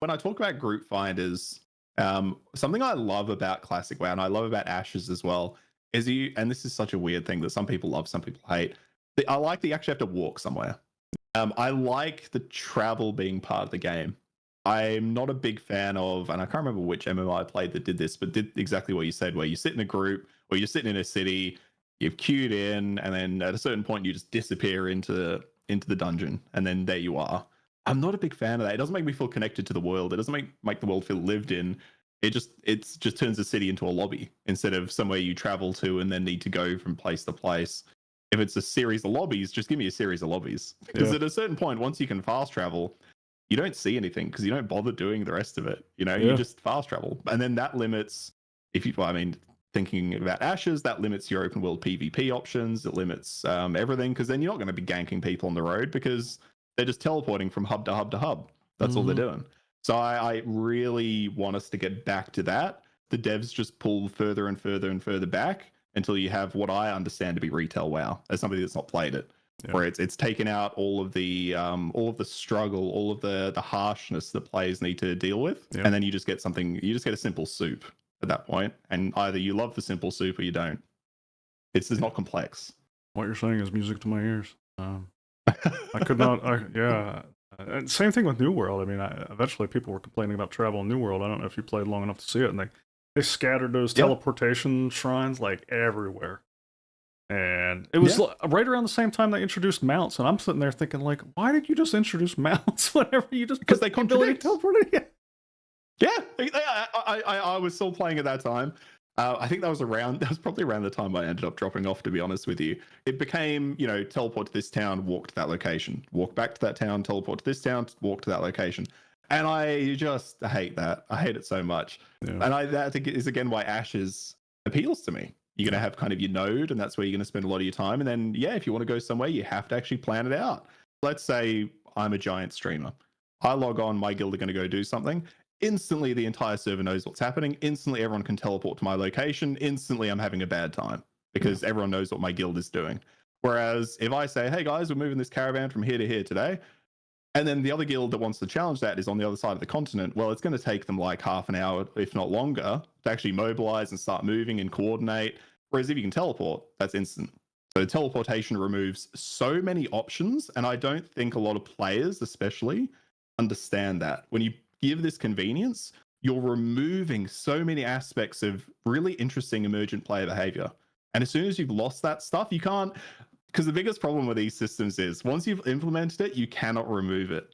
when I talk about group finders, something I love about Classic WoW, and I love about Ashes as well, is and this is such a weird thing that some people love, some people hate. I like that you actually have to walk somewhere. I like the travel being part of the game. I'm not a big fan of, and I can't remember which MMO I played that did this, but did exactly what you said, where you sit in a group or you're sitting in a city, you've queued in, and then at a certain point you just disappear into the dungeon, and then there you are. I'm not a big fan of that. It doesn't make me feel connected to the world. It doesn't make the world feel lived in. It just turns the city into a lobby instead of somewhere you travel to and then need to go from place to place. If it's a series of lobbies, just give me a series of lobbies. Because at a certain point, once you can fast travel, you don't see anything because you don't bother doing the rest of it. You just fast travel. And then that limits, thinking about Ashes, that limits your open world PvP options. It limits everything, because then you're not going to be ganking people on the road because they're just teleporting from hub to hub to hub. That's all they're doing. So I really want us to get back to that. The devs just pull further and further and further back until you have what I understand to be retail WoW, as somebody that's not played it, where it's taken out all of the struggle, all of the harshness that players need to deal with, and then you just get a simple soup at that point, and either you love the simple soup or you don't. It's not complex. What you're saying is music to my ears. I could not. And same thing with New World. I mean, eventually people were complaining about travel in New World. I don't know if you played long enough to see it, and they scattered those teleportation shrines like everywhere. And it was right around the same time they introduced mounts, and I'm sitting there thinking, like, why did you just introduce mounts whenever you just because they contradict. Yeah, I was still playing at that time. I think that was probably around the time I ended up dropping off, to be honest with you. It became, teleport to this town, walk to that location, walk back to that town, teleport to this town, walk to that location. And I just hate that. I hate it so much. Yeah. And that I think is, again, why Ashes appeals to me. You're going to have kind of your node, and that's where you're going to spend a lot of your time. And then, if you want to go somewhere, you have to actually plan it out. Let's say I'm a giant streamer. I log on, my guild are going to go do something. Instantly, the entire server knows what's happening. Instantly, everyone can teleport to my location. Instantly, I'm having a bad time because everyone knows what my guild is doing. Whereas if I say, hey guys, we're moving this caravan from here to here today, and then the other guild that wants to challenge that is on the other side of the continent, well, it's going to take them like half an hour, if not longer, to actually mobilize and start moving and coordinate. Whereas if you can teleport, that's instant. So teleportation removes so many options, and I don't think a lot of players especially understand that. When you give this convenience, you're removing so many aspects of really interesting emergent player behavior. And as soon as you've lost that stuff, you can't, because the biggest problem with these systems is once you've implemented it, you cannot remove it.